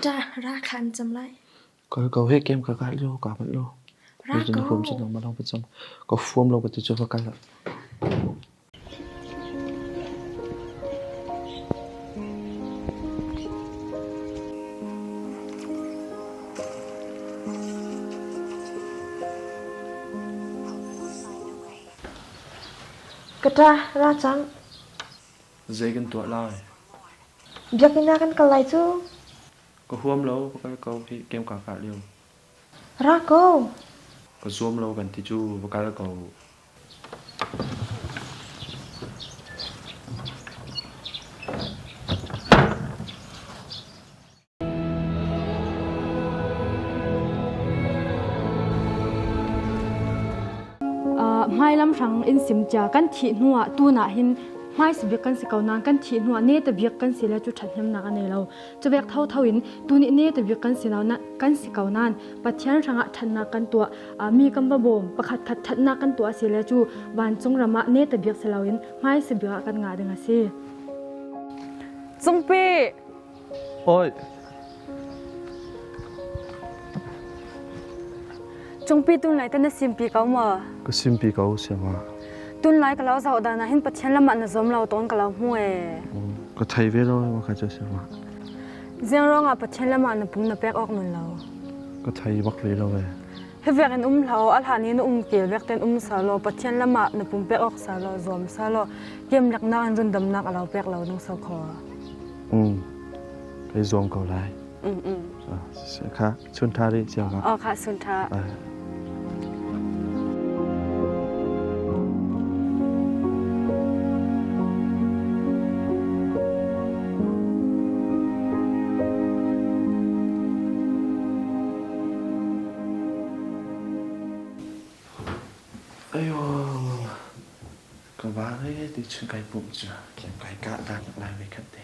จ้าราคันจำไรก็ให้เกมกับการเลี้ยวกับมันเลี้ยวเราจะนุ่มจะลงมาลองไปจำก็ฟ้อมลงไปจะช่วยกันละกระจ้าราจังเจกันตัวลายเบียกนี่นากันกันไรจูก็ฟ้อมเราก็ให้เกมกับการเลี้ยวรักก็ซ้อมเรากันที่จูประการก็ไม่ลำสังอินสิมจากกันที่หัวตัวหนาหินไม่สิเบียกันสิเกานานกันที่หัวเนตเบียกันสิแล้วจุดฉันเห็นหนักอันนี้เราจะเบียกเท่าอินตัวนี้เนตเบียกันสิแล้วนะกันสิเกานานปัจจัยสังฉันนักกันตัวมีกำบะบ่มประคัดขัดฉันนักกันตัวสิแล้วจูบานจงระมะเนตเบียกสิแล้วอินไม่สิเบียกันงาดึงสิจงปีโอ้ยจงปีตุนไหลแต่น่ะสิมปีเก่ามาก็สิมปีเก่าเสียมาตุนไหลก็เราสาวดานะเห็นปัจจัยละมันน่ะจอมเราต้นก็เราห่วยก็ไทยเวลาว่าเขาจะเสียมาเจ้าร้องปัจจัยละมันน่ะปุ่มน่ะแปกออกนั่นเราก็ไทยบักเวลาเว้ยเฮ้ยเวกันเราอัลหานี้นุ่มเกลียวเวกเต้นสาโลปัจจัยละมันน่ะปุ่มแปกออกสาโลจอมสาโลเกมหลักนักจนดำนักเราแปกเราต้องสาวคอไปรวมเขาไล่เสียค่ะสุนทารีเสียครับอ๋อค่ะสุนทา哎呦，个娃嘞得吃该不着，见该嘎达来没看的。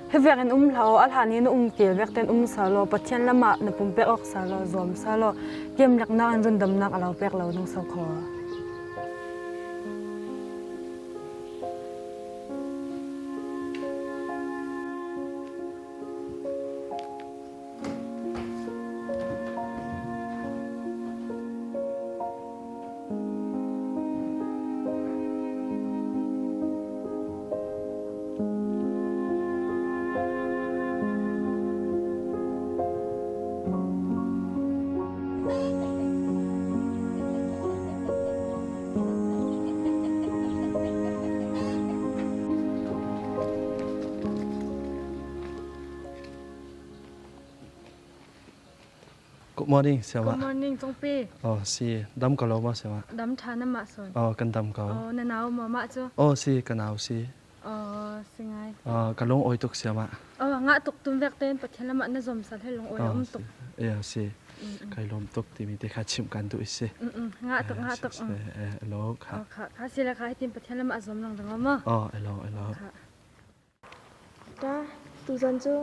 เฮ้ยเวกันเราอัลหานี้นุ่มเกลียวเวกเต้นสาโลปัจจัยละมันน่ะปุ่มแปกออกสาโลจอมสาโลเกมหลักนักจนดำนักเราแปกเราต้องสาวคอGood morning เสียว่า Good morning จงปีอ๋อสิดำก็เราว่าเสียว่าดำชาน้ำมะส่วนอ๋อกันดำก็อ๋อหนาวมะจ้ะอ๋อสิกันหนาวสิอ๋อสิไงกันลงอ้อยตกเสียมางะตกตุ้มแวกเต้นปัจจัยละมันน่ะจอมสัตว์ให้ลงอ้อยตกสิใครลมตกที่มีแต่ข้าชิมกันตัวสิงะตกโลค่ะค่ะสิละค่ะให้ทีมปัจจัยละมันจอมลงดังมั้งอ๋อโลค่ะจ้าตูจันจู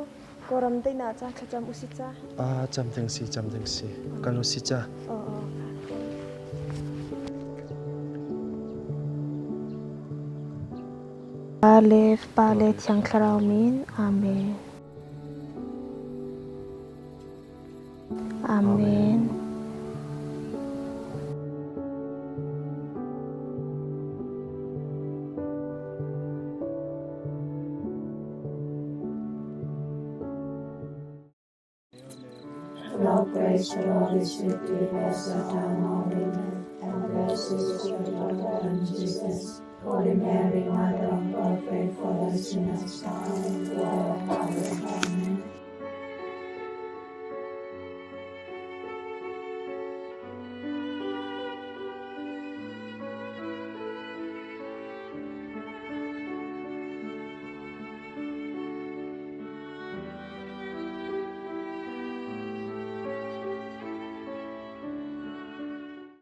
กอรำได้น่าจ้าขจำอุสิจ้าจำถึงสิกันอุสิจ้าปาเลช่างคราวมินอาเมนอาเมนLord, praise the Lord is with thee, blessed art thou among women, and blessed is the fruit of thy womb, Jesus. Holy Mary, Mother of God, pray for us sinners now and at the hour of our death. Amen.